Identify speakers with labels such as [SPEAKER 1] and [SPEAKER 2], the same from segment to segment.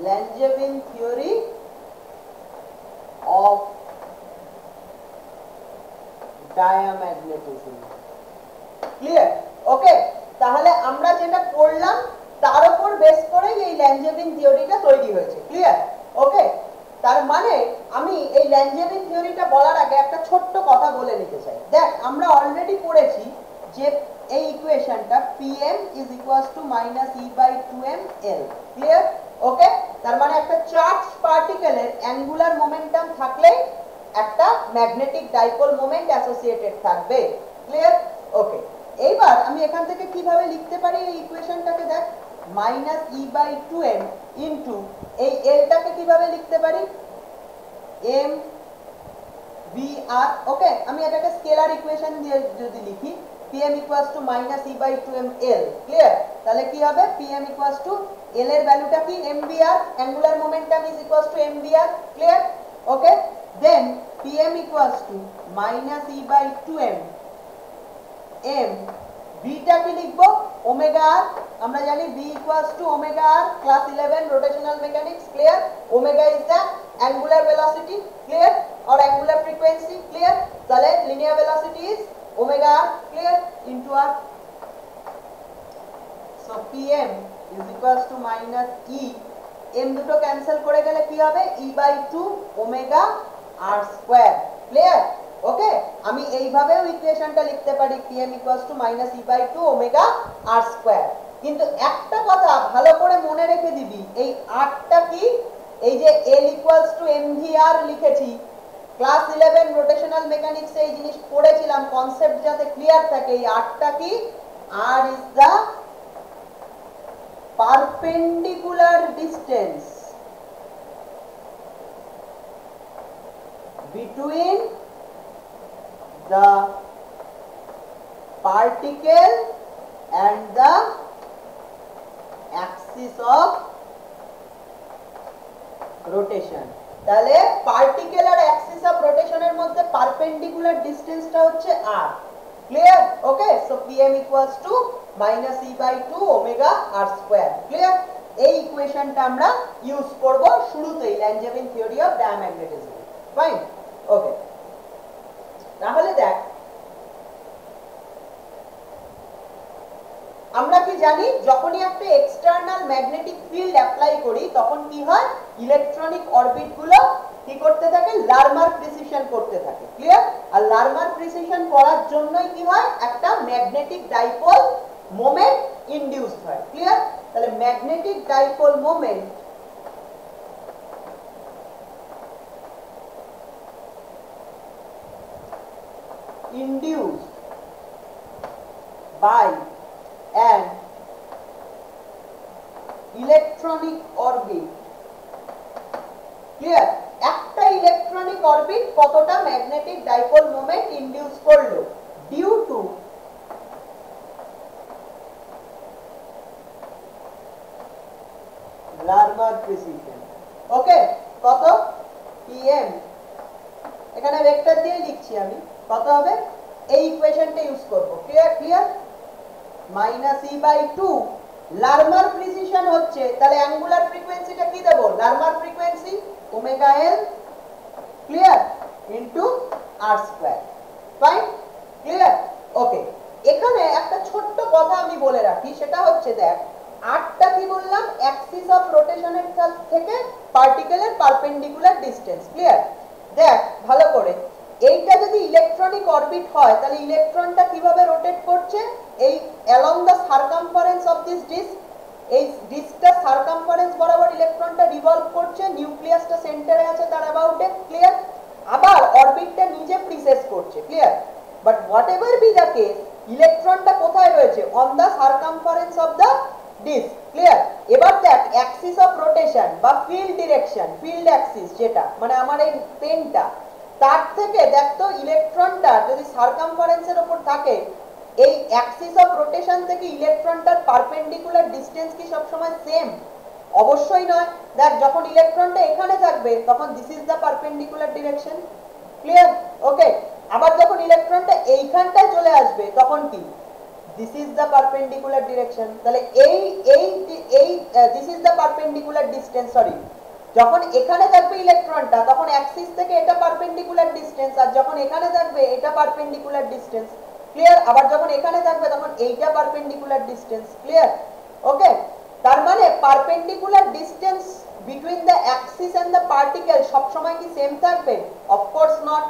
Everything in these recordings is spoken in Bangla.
[SPEAKER 1] Langevin theory of diamagnetism. Clear? Okay, তাহলে আমরা যেটা করলাম তার উপর বেস করে এই ল্যাঞ্জেভিন থিওরিটা তৈরি হয়েছে। ক্লিয়ার? ওকে, তার মানে আমি এই ল্যাঞ্জেভিন থিওরিটা বলার আগে একটা ছোট্ট কথা বলে নিতে চাই। দেখ, আমরা অলরেডি পড়েছি যে এই ইকুয়েশনটা Pm is equals to minus E by 2m L। Clear? Okay, তার মানে একটা চার্জ পার্টিকেলের অ্যাঙ্গুলার মোমেন্টাম থাকলে একটা ম্যাগনেটিক ডাইপোল মোমেন্ট অ্যাসোসিয়েটেড থাকবে। ক্লিয়ার? ওকে, এইবার আমি এখান থেকে কিভাবে লিখতে পারি এই ইকুয়েশনটাকে? দেখ, minus E by 2m into এই এলটাকে কিভাবে লিখতে পারি? এম ভি আর। ওকে, আমি এটাকে স্কেলার ইকুয়েশন দিয়ে যদি লিখি, Pm equals to minus E by 2m L। Clear? তাহলে কি হবে? Pm equals to L এর ভ্যালুটা কি? mvr, angular momentum is equals to mvr। Clear? Okay, then Pm equals to minus E by 2m m, v টা কি লিখবো? Omega r। আমরা জানি v equals to omega r, class 11 rotational mechanics। Clear? omega is the angular velocity। Clear? or angular frequency। Clear? তাহলে linear velocity is omega r। Clear? into r। so Pm is equals to minus E, m দুটো ক্যান্সেল করে গেলে কি হবে? E by 2 omega r square। Clear? Okay, আমি এইভাবেও ইকুয়েশনটা লিখতে পারি, Pm equals to minus E by 2 omega r square। কিন্তু একটা কথা ভালো করে মনে রেখে দিবি, এই rটা কি? এই যে L equals to mvr লিখেছি, ক্লাস 11 রোটেশনাল মেকানিক্সে এই জিনিস পড়েছিলাম, কনসেপ্ট যাতে ক্লিয়ার থাকে। এই rটা কি? r is the perpendicular distance between the particle and the axis of rotation। তাহলে পার্টিকেল আর অ্যাক্সিস অফ রোটেশনের মধ্যে পারপেন্ডিকুলার ডিসটেন্সটা হচ্ছে r। Clear? Okay, so Pm equals to minus E by 2 omega r square। Clear? এই ইকুয়েশনটা আমরা ইউজ করব শুরুতেই ল্যাঞ্জেভিন theory of diamagnetism. Fine? Okay, তাহলে দেখ, আমরা কি জানি যখনই একটা এক্সটার্নাল ম্যাগনেটিক ফিল্ড অ্যাপ্লাই করি তখন কি হয়? ইলেকট্রনিক অরবিট গুলো কি করতে থাকে? লার্মার প্রিসিশন করতে থাকে। ক্লিয়ার? আর লার্মার প্রিসিশন করার জন্যই কি হয়? একটা ম্যাগনেটিক ডাইপোল মোমেন্ট ইনডিউসড হয়। ক্লিয়ার? তাহলে magnetic dipole moment induced by an electronic orbit। Clear? একটা ইলেকট্রনিক অরবিট কতটা ম্যাগনেটিক ডাইপোল মোমেন্ট ইনডিউস করলো? Due to Larmor precession. Okay, কত? Pm, এখানে ভেক্টর দিয়ে লিখছি আমি, কত হবে? এই ইকুয়েশনটা ইউজ করব। Clear? Clear? Minus E by 2 Larmor precession হচ্ছে, তাহলে অ্যাঙ্গুলার ফ্রিকোয়েন্সিটা কি দেব? Larmor frequency omega L। Clear? Into r square. Fine? Clear? Okay, এখানে একটা ছোট্ট কথা আমি বলে রাখি, সেটা হচ্ছে দেখ, rটা কি বললাম? অ্যাক্সিস অফ রোটেশনের থেকে পার্টিকেলের পারপেন্ডিকুলার ডিসটেন্স। ক্লিয়ার? দেখ ভালো করে, এইটা যদি ইলেকট্রনিক অরবিট হয় তাহলে ইলেকট্রনটা কিভাবে রোটেট করছে? এই along the circumference of this disc, এই ডিস্কটা সারকামফারেন্স বরাবর ইলেকট্রনটা রিভলভ করছে, নিউক্লিয়াসটা সেন্টারে আছে তার অ্যাবাউটে। ক্লিয়ার? আবার অরবিটটা নিজে প্রিসেস করছে। Clear? But whatever be the case, ইলেকট্রনটা কোথায় রয়েছে? On the circumference of the disc. Clear? এবার দেখ, অ্যাক্সিস অফ রোটেশন বা ফিল্ড ডিরেকশন, ফিল্ড অ্যাক্সিস যেটা মানে আমার এই পেনটা, তার থেকে দেখ তো ইলেকট্রনটা যদি সারকামফারেন্সের উপর থাকে, এই অ্যাক্সিস অফ রোটেশন থেকে ইলেকট্রনটার পারপেন্ডিকুলার ডিসটেন্স কি সব সময় সেম? অবশ্যই নয়। দেখ, যখন ইলেকট্রনটা এখানে থাকবে তখন this is the perpendicular direction. Clear? Okay, আবার যখন ইলেকট্রনটা এইখানটায় চলে আসবে তখন কি? This is the perpendicular direction. তাহলে এই এই এই this is the perpendicular distance, sorry, যখন এখানে থাকবে ইলেকট্রনটা তখন অ্যাক্সিস থেকে এটা পারপেন্ডিকুলার ডিসটেন্স, আর যখন এখানে থাকবে এটা পারপেন্ডিকুলার ডিসটেন্স। ক্লিয়ার? আবার যখন এখানে থাকবে তখন এইটা পারপেন্ডিকুলার ডিসটেন্স। ক্লিয়ার? ওকে, তার মানে perpendicular distance between the axis and the particle সব সময় কি সেম থাকবে? Of course not.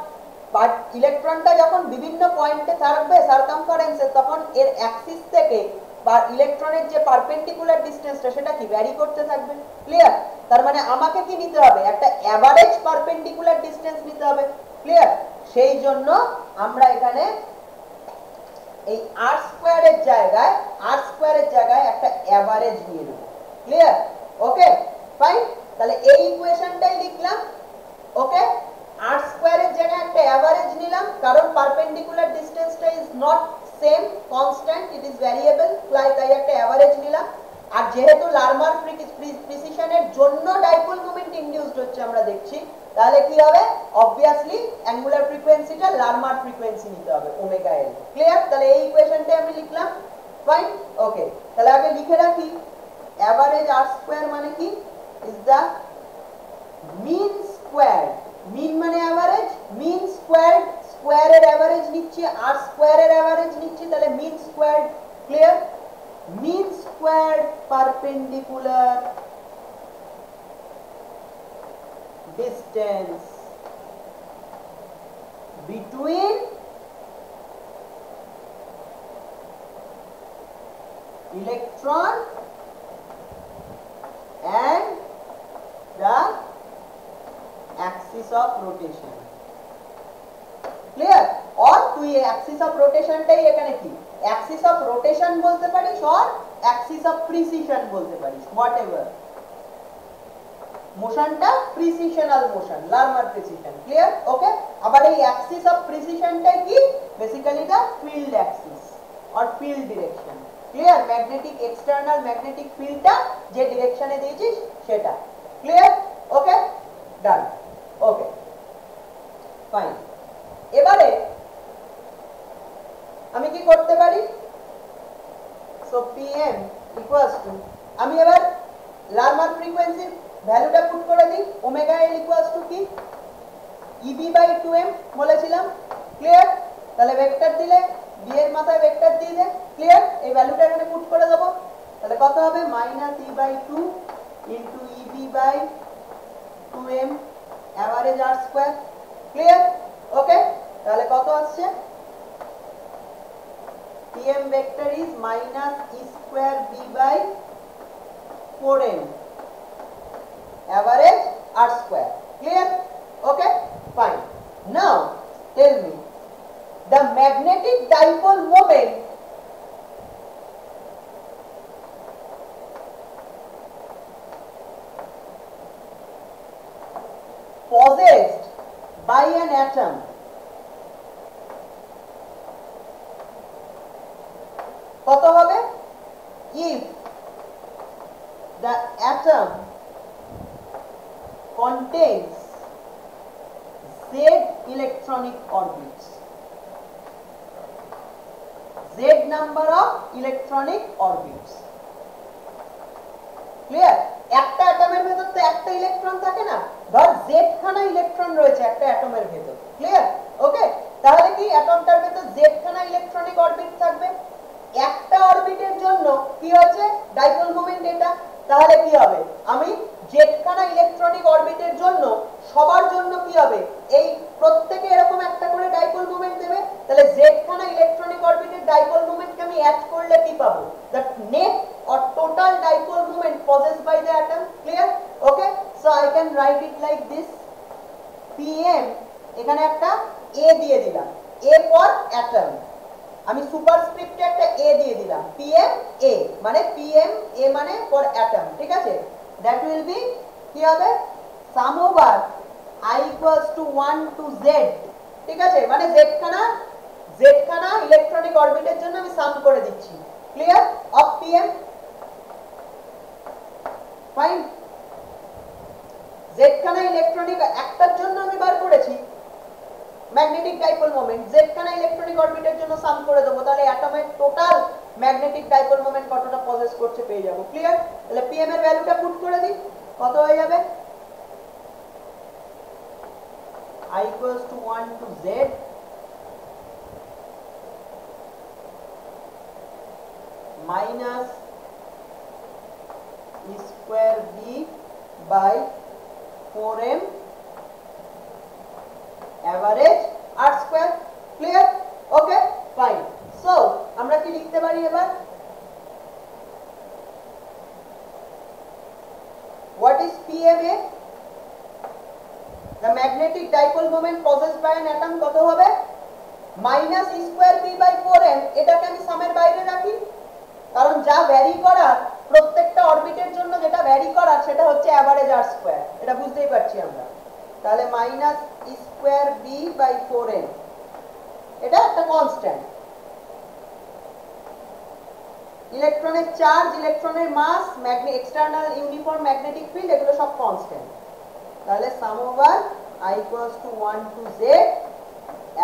[SPEAKER 1] বাট ইলেকট্রনটা যখন বিভিন্ন পয়েন্টে থাকবে সারকামফারেন্সে, তখন এর অ্যাক্সিস থেকে বা ইলেকট্রনের যে পারপেন্ডিকুলার ডিসটেন্সটা সেটা কি ভ্যারি করতে থাকবে। ক্লিয়ার? তার মানে আমাকে কি নিতে হবে? একটা অ্যাভারেজ পারপেন্ডিকুলার ডিসটেন্স নিতে হবে। ক্লিয়ার? সেই জন্য আমরা এখানে এই r স্কয়ারের জায়গায় একটা অ্যাভারেজ নিয়ে নেব। ক্লিয়ার? Okay, fine. তাহলে এই ইকুয়েশনটাই লিখলাম। ওকে, r স্কয়ারের জায়গায় একটা অ্যাভারেজ নিলাম, কারণ পারপেন্ডিকুলার ডিসটেন্সটা is not same, constant, it is variable, তাই একটা অ্যাভারেজ নিলাম। আর যেহেতু লারমার প্রিসিশনের জন্য ডাইপোল মোমেন্ট ইনডিউসড হচ্ছে আমরা দেখছি, তাহলে কি হবে? অবভিয়াসলি অ্যাঙ্গুলার ফ্রিকোয়েন্সিটা লারমার ফ্রিকোয়েন্সি নিতে হবে, ওমেগা এল। ক্লিয়ার? তাহলে এই ইকুয়েশনটাই আমি লিখলাম। Fine, okay. তাহলে আগে লিখে রাখি অ্যাভারেজ r স্কয়ার মানে কি? Is the mean square. Mean মানে অ্যাভারেজ, মিন স্কয়ার, স্কয়ারের অ্যাভারেজ নিচ্ছি, r স্কয়ারের অ্যাভারেজ নিচ্ছি, তাহলে mean square. Clear? mean squared perpendicular distance between electron and the axis of rotation. Clear? और তুই axis of rotation টাই এখানে কি অ্যাক্সিস অফ রোটেশন বলতে পারিস, অর অ্যাক্সিস অফ প্রিসিশন বলতে পারিস, হোয়াটএভার। মোশনটা precessional motion, Larmor precession. Clear? Okay. আবার এই অ্যাক্সিস অফ প্রিসিশনটাই কি? Basically the field axis or field direction. Clear? Magnetic, external magnetic ফিল্ডটা যে ডিরেকশনে দিয়েছিস সেটা। Clear? Okay, done. Okay, fine. এবারে আমি কি করতে পারি? সো pm ইকুয়ালস টু, আমি এবার লারমার ফ্রিকোয়েন্সির ভ্যালুটা পুট করে দিই। ওমেগা এল ইকুয়ালস টু কি? eb বাই 2m বলেছিলাম। ক্লিয়ার? তাহলে ভেক্টর দিলে b এর মাথায় ভেক্টর দিয়ে দে। ক্লিয়ার? এই ভ্যালুটা এখানে পুট করে দেব। তাহলে কত হবে? Minus e by 2 into eb by 2m average r square. Clear? Okay, তাহলে কত আসছে? pm vector is minus e square b by 4m average r square. Clear? Okay, fine. Now tell me the magnetic dipole moment possessed by an atom কত হবে? if the atom contains z electronic orbits, z number of electronic orbits. Clear? একটা অ্যাটমের ভেতর তো একটা ইলেকট্রন থাকে না, ধর z খানা ইলেকট্রন রয়েছে একটা অ্যাটমের ভেতর। ক্লিয়ার? ওকে, তাহলে কি অ্যাটমটার ভেতর z খানা ইলেকট্রনিক অরবিট থাকবে। একটা অরবিটের জন্য কি হচ্ছে? ডাইপোল মোমেন্ট এটা। তাহলে কি হবে? আমি জেডখানা ইলেকট্রনিক অরবিটের জন্য সবার জন্য কি হবে? এই প্রত্যেকে এরকম একটা করে ডাইপোল মোমেন্ট দেবে। তাহলে জেডখানা ইলেকট্রনিক অরবিটের ডাইপোল মোমেন্টকে আমি অ্যাড করলে কি পাবো? The net or total dipole moment possessed by the atom. Clear? Okay, so I can write it like this. pm, এখানে একটা a দিয়ে দিলাম, a for atom, আমি সুপারস্ক্রিপ্টে একটা a দিয়ে দিলাম, pm a মানে pm a মানে ফর অ্যাটম। ঠিক আছে? দ্যাট উইল বি কি হবে? Sum over i equals to 1 to z। ঠিক আছে? মানে z খানা ইলেকট্রনিক অরবিটের জন্য আমি সাম করে দিচ্ছি। Clear? Of pm। Fine. z খানা ইলেকট্রনিক একটার জন্য আমি বার করেছি, ম্যাগনেটিক ডাইপোল মোমেন্ট, z খানা ইলেকট্রনিক অরবিটের জন্য সাম করে দেবো, তাহলে অ্যাটমের টোটাল ম্যাগনেটিক ডাইপোল মোমেন্ট কতটা পজেস করছে পেয়ে যাব। ক্লিয়ার? তাহলে pm এর ভ্যালুটা পুট করে দিই, কত হয়ে যাবে? I equals to 1 to z minus e square b by 4m average r square. Clear? Okay, fine. So আমরা কি লিখতে পারি এবার? What is PMA? The magnetic dipole moment possessed by an atom কত হবে? minus e square b by 4m। এটাকে আমি সামের বাইরে রাখি, কারণ যা ভ্যারি করার প্রত্যেকটা অরবিটের জন্য যেটা ভ্যারি করার সেটা হচ্ছে অ্যাভারেজ আর স্কয়ার, এটা বুঝতেই পারছি আমরা। তাহলে minus E square B by 4m, এটা একটা কনস্ট্যান্ট। ইলেকট্রনের চার্জ, ইলেকট্রনের mass, external uniform magnetic field, এগুলো সব কনস্ট্যান্ট। তাহলে sum over i equals to 1 to z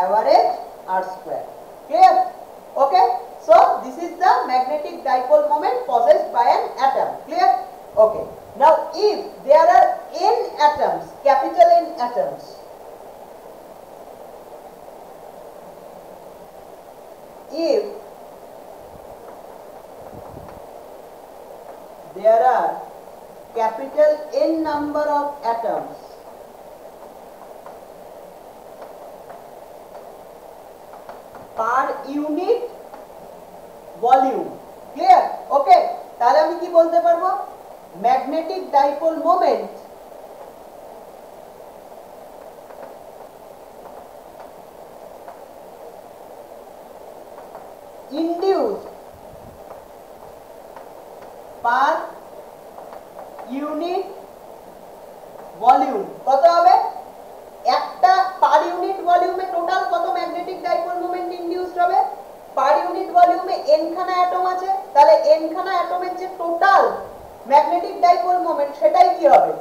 [SPEAKER 1] average r square. Clear? Okay, so this is the magnetic dipole moment possessed by an atom. Clear? Okay, now if there are n atoms, capital N atoms, if there are capital N number of atoms per unit volume. Clear? Okay, তাহলে আমি কি বলতে পারবো? Magnetic dipole moment induced per unit volume কত হবে? একটা পার ইউনিট ভলিউমে টোটাল কত ম্যাগনেটিক ডাইপোল মোমেন্ট ইনডিউসড হবে? পার ইউনিট ভলিউমে n খানা অ্যাটম আছে, তাহলে n খানা অ্যাটমের যে টোটাল ম্যাগনেটিক ডাইপোল মোমেন্ট সেটাই কি হবে?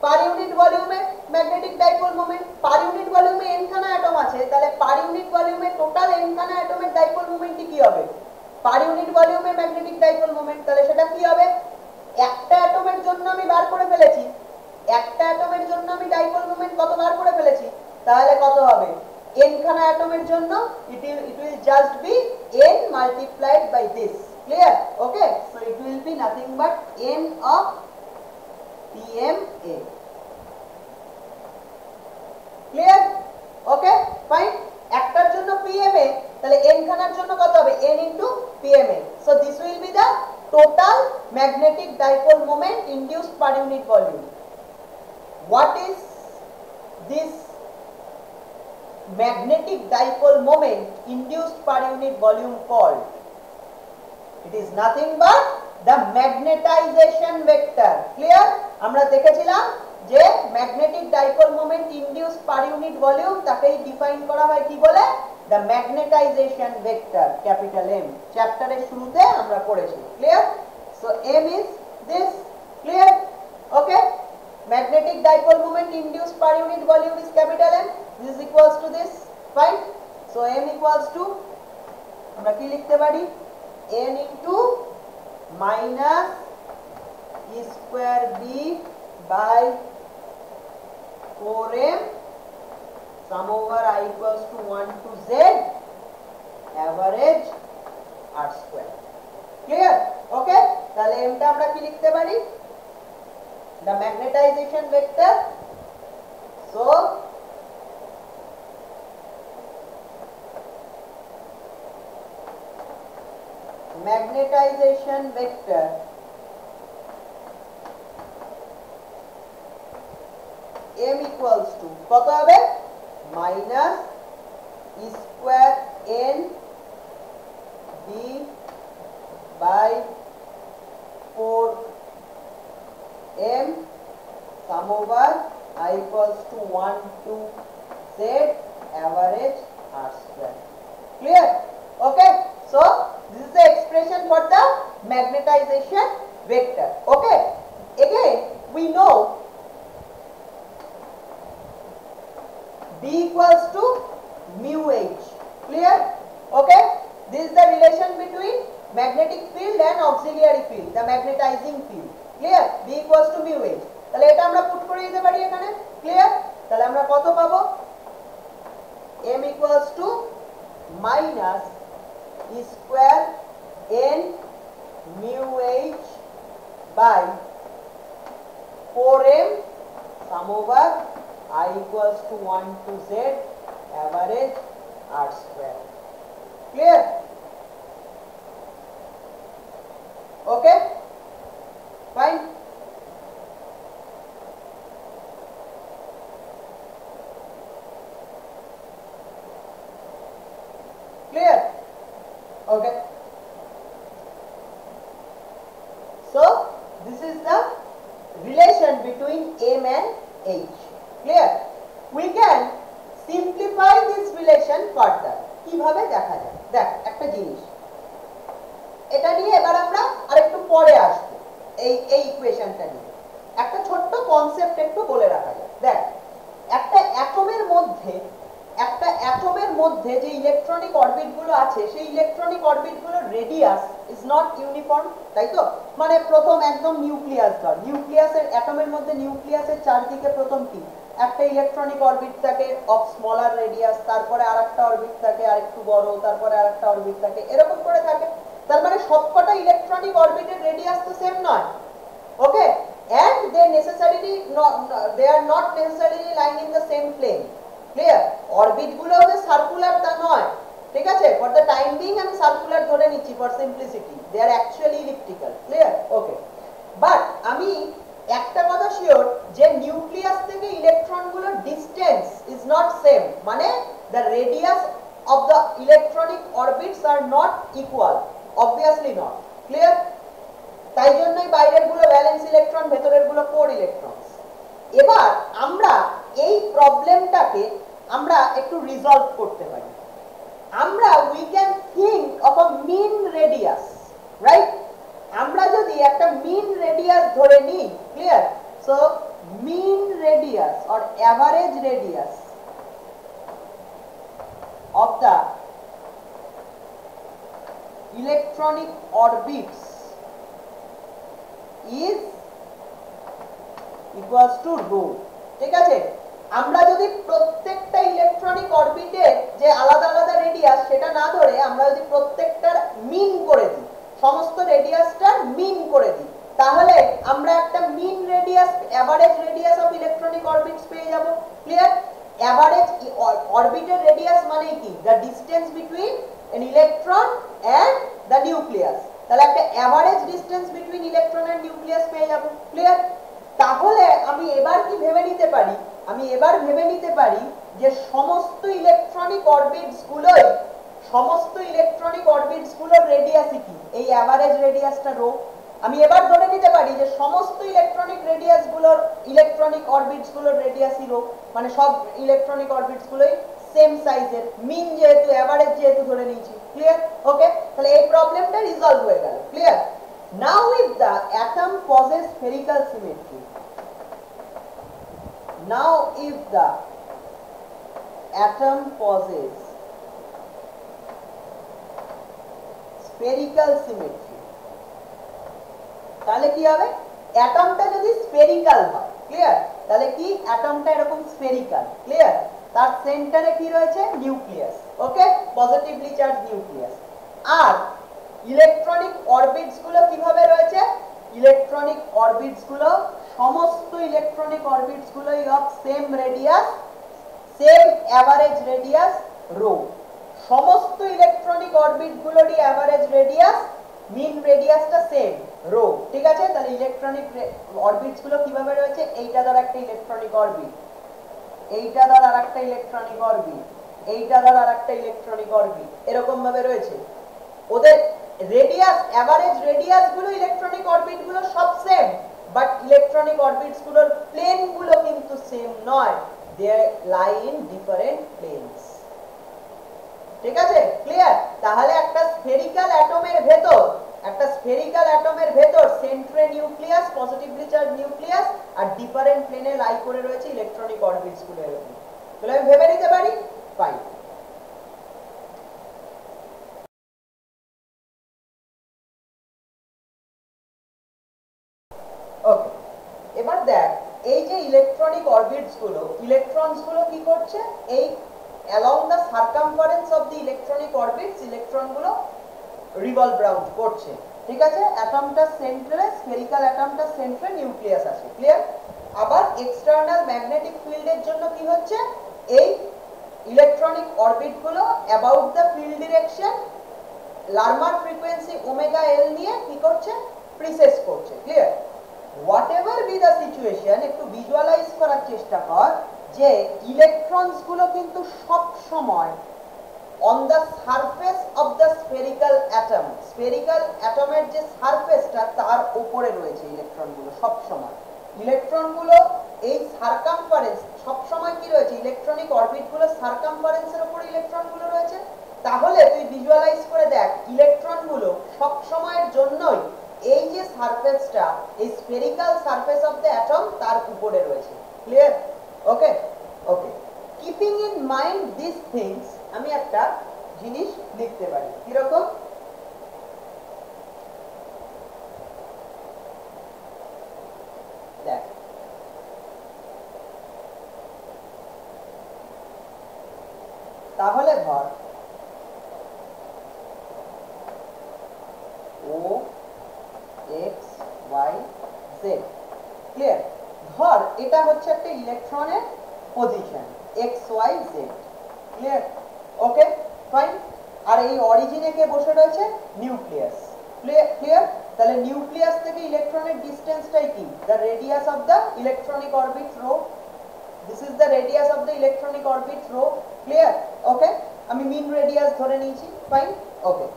[SPEAKER 1] পার ইউনিট ভলিউমে magnetic dipole moment. Per unit ভলিউমে n খানা অ্যাটম আছে, তাহলে পার ইউনিট ভলিউমে টোটাল n খানা অ্যাটমের ডাইপোল মোমেন্টই কি হবে? পার ইউনিট ভলিউমে ম্যাগনেটিক ডাইপোল মোমেন্ট। তাহলে সেটা কি হবে? একটা অ্যাটমের জন্য আমি বার করে ফেলেছি, একটা অ্যাটমের জন্য আমি ডাইপোল মোমেন্ট কত বার করে ফেলেছি, তাহলে কত হবে? n খানা অ্যাটমের জন্য it will just be n multiplied by this. Clear? Okay, so it will be nothing but n of PMA. Clear? Okay, fine. একটার জন্য PMA, তাহলে n খানার জন্য কত হবে? n into PMA. So this will be the total magnetic dipole moment induced per unit volume. What is this magnetic dipole moment induced per unit volume called? It is nothing but the magnetization vector. Clear? আমরা দেখেছিলাম যে magnetic dipole moment induced per unit volume তাকেই ডিফাইন করা হয় কি বলে? the magnetization vector, capital M. চ্যাপ্টারের শুরুতে আমরা পড়েছি। Clear? So M is this. Clear? Okay, magnetic dipole moment induced per unit volume is capital M. This is equals to this. Fine. So M equals to, আমরা কি লিখতে পারি? N into minus E square B by 4M sum over I equals to 1 to Z average R square. Clear? Okay, তাহলে M টা আমরা কি লিখতে পারি? The magnetization vector. So magnetization vector M equals to কত হবে? minus E square N B by 4M sum over I equals to 1 to Z average R square. Clear? Okay, so this is the expression for the magnetization vector. Okay, again we know B equals to mu H. Clear? Okay? This is the relation between magnetic field and auxiliary field, the magnetizing field. Clear? B equals to mu H. তাহলে এটা আমরা পুট করে দিতে পারি এখানে। ক্লিয়ার? তাহলে আমরা কত পাবো? M equals to minus E square n mu H by 4m sum over I equals to 1 to Z average R square. Clear? Okay? Fine? Clear? Okay. So, this is the relation between M and H. Clear? We can simplify this relation further. কিভাবে দেখা যায়? দেখ একটা জিনিস, এটা নিয়ে এবার আমরা আরেকটু পরে আসবো। এই ইকুয়েশনটা নিয়ে একটা ছোট্ট কনসেপ্ট একটু বলে রাখা যায়। দেখ একটা অ্যাটমের মধ্যে যে ইলেকট্রনিক অরবিট গুলো আছে, সেই ইলেকট্রনিক অরবিট গুলোর রেডিয়াস ইজ নট ইউনিফর্ম, তাই তো? মানে প্রথম একদম নিউক্লিয়াস ধর, নিউক্লিয়াসের অ্যাটমের মধ্যে নিউক্লিয়াসের চারদিকে প্রথম কি একটা ইলেকট্রনিক অরবিট থাকে অফ স্মলার রেডিয়াস, তারপরে আরেকটা অরবিট থাকে আরেকটু বড়, তারপরে আরেকটা অরবিট থাকে, এরকম করে থাকে। তার মানে সবকটা ইলেকট্রনিক অরবিটের রেডিয়াস তো সেম নয়। ওকে, and they are not necessarily lying in the same plane. Clear? Orbit গুলো যে সার্কুলার তা নয়, ঠিক আছে? ফর দ্য টাইম বিং আমি সার্কুলার ধরে নিচ্ছি for simplicity, they are actually elliptical. Clear? Okay, but আমি একটা কথা শিওর যে নিউক্লিয়াস থেকে ইলেকট্রন গুলোর ডিসটেন্স ইজ নট সেম, মানে the radius of the electronic orbits are not equal, obviously not. Clear? তাই জন্যই বাইরের গুলো ভ্যালেন্স ইলেকট্রন, ভেতরের গুলো কোর ইলেকট্রন। এবার আমরা এই প্রবলেমটাকে আমরা একটু রিজলভ করতে পারি। আমরা we can think of a mean radius, right? আমরা যদি একটা মিন রেডিয়াস ধরে নিই, clear? So mean radius or average radius of the electronic orbits is equals to rho, ঠিক আছে? আমরা যদি প্রত্যেকটা ইলেকট্রনিক অরবিটের যে আলাদা আলাদা রেডিয়াস সেটা না ধরে আমরা যদি প্রত্যেকটার মিন করে দিই, সমস্ত রেডিয়াসটার মিন করে দিই, তাহলে আমরা একটা mean radius, average radius of electronic orbits পেয়ে যাব। ক্লিয়ার? এভারেজ অরবিটের রেডিয়াস মানে কি? The distance between an electron and the nucleus। তাহলে একটা average distance between electron and nucleus পেয়ে যাব। ক্লিয়ার? তাহলে আমি এবার কি ভেবে নিতে পারি? আমি এবার ভেবে নিতে পারি যে সমস্ত ইলেকট্রনিক অরবিটস গুলোর রেডিয়াসই কি? এই এভারেজ রেডিয়াসটা রো। আমি এবার ধরে নিতে পারি যে সমস্ত ইলেকট্রনিক অরবিটস গুলোর রেডিয়াসই রো, মানে সব ইলেকট্রনিক অরবিটস গুলোই সেম সাইজের, মিন যেহেতু এভারেজ যেহেতু ধরে নিয়েছি। ক্লিয়ার? ওকে, তাহলে এই প্রবলেমটা রিজলভ হয়ে গেল। Clear? Now if the atom possess spherical symmetry, now if the atom possesses spherical symmetry, তাহলে কি হবে? অ্যাটমটা যদি স্ফেরিক্যাল হয়, ক্লিয়ার? তাহলে কি অ্যাটমটা এরকম স্ফেরিক্যাল। ক্লিয়ার? তার সেন্টারে কি রয়েছে? Nucleus. Okay, positively charge nucleus. আর ইলেকট্রনিক অরবিটস গুলো কিভাবে রয়েছে? ইলেকট্রনিক অরবিটস গুলো, সমস্ত ইলেকট্রনিক অরবিটস গুলোই of same radius, same average radius rho. সমস্ত ইলেকট্রনিক অরবিট গুলোরই এভারেজ রেডিয়াস, মিন রেডিয়াসটা সেম রো। ঠিক আছে? তাহলে ইলেকট্রনিক অরবিটস গুলো কিভাবে রয়েছে? এইটা ধর একটা ইলেকট্রনিক অরবিট, এইটা ধর আরেকটা ইলেকট্রনিক অরবিট, এইটা ধর আরেকটা ইলেকট্রনিক অরবিট, এরকম ভাবে রয়েছে। ওদের রেডিয়াস, এভারেজ রেডিয়াস গুলো ইলেকট্রনিক অরবিট গুলো সব সেম, বাট ইলেকট্রনিক অরবিটস গুলোর প্লেন গুলো কিন্তু সেম নয়, they lie in different planes. ঠিক আছে? ক্লিয়ার? তাহলে একটা স্ফেরিক্যাল অ্যাটমের ভেতর centre nucleus, positively charge nucleus, আর ডিফারেন্ট প্লেনে লাই করে রয়েছে ইলেকট্রনিক অরবিটস গুলো এরকম। তাহলে আমি ভেবে নিতে পারি ফাইন। ওকে, এবার দেখ এই যে ইলেকট্রনিক অরবিটস গুলো, ইলেকট্রনস গুলো কি করছে, এই along the circumference of the electronic orbits electron গুলো রিভলভ রাউন্ড করছে, ঠিক আছে। অ্যাটমটা সেন্টারে, স্ফেরিক্যাল অ্যাটমটা সেন্টারে নিউক্লিয়াস আছে, ক্লিয়ার। আবার এক্সটার্নাল ম্যাগনেটিক ফিল্ডের জন্য কি হচ্ছে, এই ইলেকট্রনিক অরবিট গুলো about the field direction Larmer frequency omega এল নিয়ে কি করছে, প্রিসেস করছে, clear. Whatever B the situation, একটু ভিজুয়ালাইজ করার চেষ্টা কর যে ইলেকট্রনস গুলো কিন্তু সব সময় on the surface of the spherical atom, spherical atom-এর যে সারফেসটা তার উপরে রয়েছে ইলেকট্রন গুলো সব সময়। ইলেকট্রন গুলো এই সারকামফারেন্স সব সময় কি রয়েছে, ইলেকট্রনিক অরবিট গুলো সারকামফারেন্সের উপরে ইলেকট্রন গুলো রয়েছে। তাহলে তুই ভিজুয়ালাইজ করে দেখ ইলেকট্রন গুলো সব সময়ের জন্যই এই যে সারফেসটা, এই spherical surface of the atom তার উপরে রয়েছে, clear. Okay okay, keeping in mind this things আমি একটা জিনিস লিখতে পারি, কিরকম, দেখ তাহলে ধর O X Y Z, clear. ধর এটা হচ্ছে একটা ইলেকট্রনের position X Y Z, clear. Okay fine. আর এই অরিজিনে কে বসে রয়েছে, নিউক্লিয়াস, ক্লিয়ার। তাহলে নিউক্লিয়াস থেকে ইলেকট্রনের ডিসটেন্সটাই কি, the radius of the electronic orbit rho, this is the radius of the electronic orbit rho, clear. Okay, আমি মিন রেডিয়াস ধরে নিয়েছি, ফাইন। ওকে,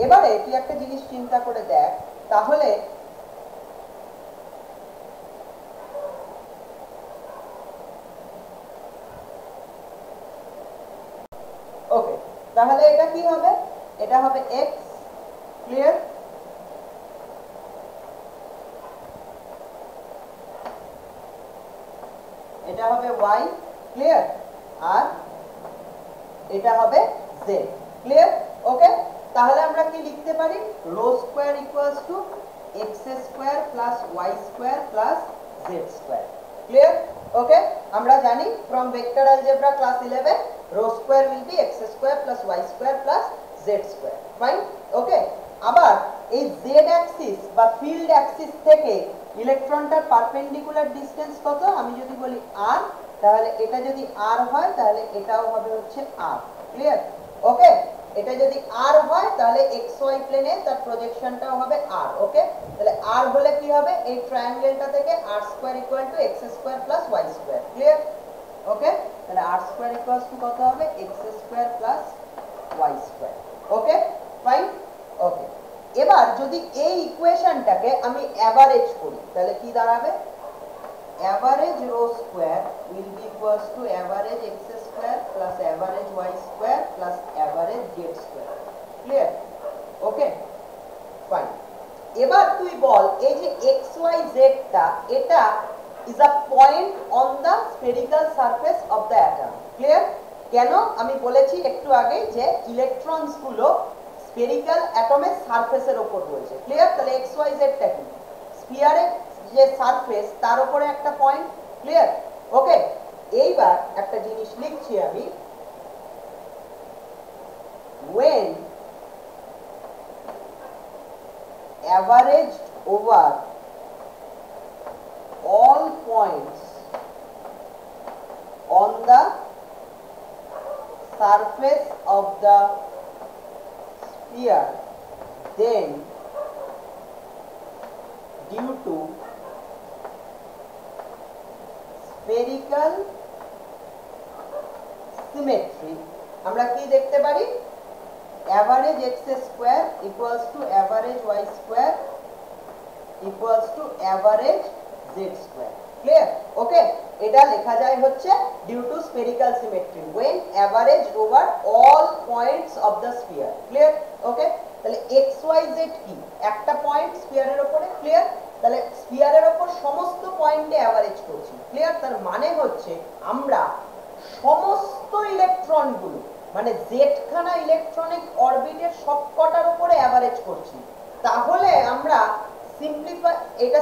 [SPEAKER 1] এবারে তুই একটা জিনিস চিন্তা করে দেখ, তাহলে ওকে, তাহলে এটা কি হবে, এটা হবে x, ক্লিয়ার। এটা হবে y, ক্লিয়ার। আর এটা হবে z, ক্লিয়ার। ওকে, তাহলে আমরা কি লিখতে পারি, rho square equals to x square plus y square plus z square, clear. Okay, আমরা জানি from vector algebra class 11 rho square will be x square plus y square plus z square, fine. ওকে, আবার এই z অ্যাক্সিস বা ফিল্ড অ্যাক্সিস থেকে ইলেকট্রনটার পারপেন্ডিকুলার ডিসটেন্স কত, আমি যদি বলি r, তাহলে এটা যদি r হয় তাহলে এটাও হবে হচ্ছে r, ক্লিয়ার। ওকে, এটা যদি r হয় তাহলে xy প্লেনে তার প্রজেকশনটাও হবে r, ওকে। তাহলে r হলে কি হবে, এই ট্রায়াঙ্গেলটা থেকে r square equal to x square plus y square, clear. Okay, তাহলে r স্কয়ার ইকুয়ালস টু কত হবে, x square plus y square, okay fine. Okay, এবার যদি এই ইকুয়েশনটাকে আমি এভারেজ করি তাহলে কি দাঁড়াবে, average rho square will be equals to average x square plus average y square plus average z square, clear. Okay fine. এবার তুই বল এই যে xy z টা, এটা is a point on the spherical surface of the atom, clear. কেন, আমি বলেছি একটু আগে যে ইলেকট্রনস গুলো স্ফেরিক্যাল অ্যাটমের সারফেসের উপর রয়েছে, ক্লিয়ার। তাহলে xy z টা কি, স্ফিয়ারের যে সারফেস তার উপরে একটা পয়েন্ট, ক্লিয়ার। ওকে, এইবার একটা জিনিস লিখছি আমি, when averaged over all points on the surface of the sphere, then due to spherical symmetry আমরা কি দেখতে পারি, average x square equals to average y square equals to average z square, clear. ওকে, এটা লেখা যায় হচ্ছে due to spherical symmetry when average over all points of the sphere, clear. ওকে, তাহলে x y z কি, একটা পয়েন্ট স্ফিয়ারের উপরে, ক্লিয়ার। তাহলে স্ফিয়ারের উপর সমস্ত পয়েন্টে এভারেজ করছি, ক্লিয়ার। তার মানে হচ্ছে আমরা সমস্ত ইলেকট্রনগুলো মানে জেডখানা ইলেকট্রনিক অরবিটের সবকটার উপরে অ্যাভারেজ করছি, তাহলে আমরা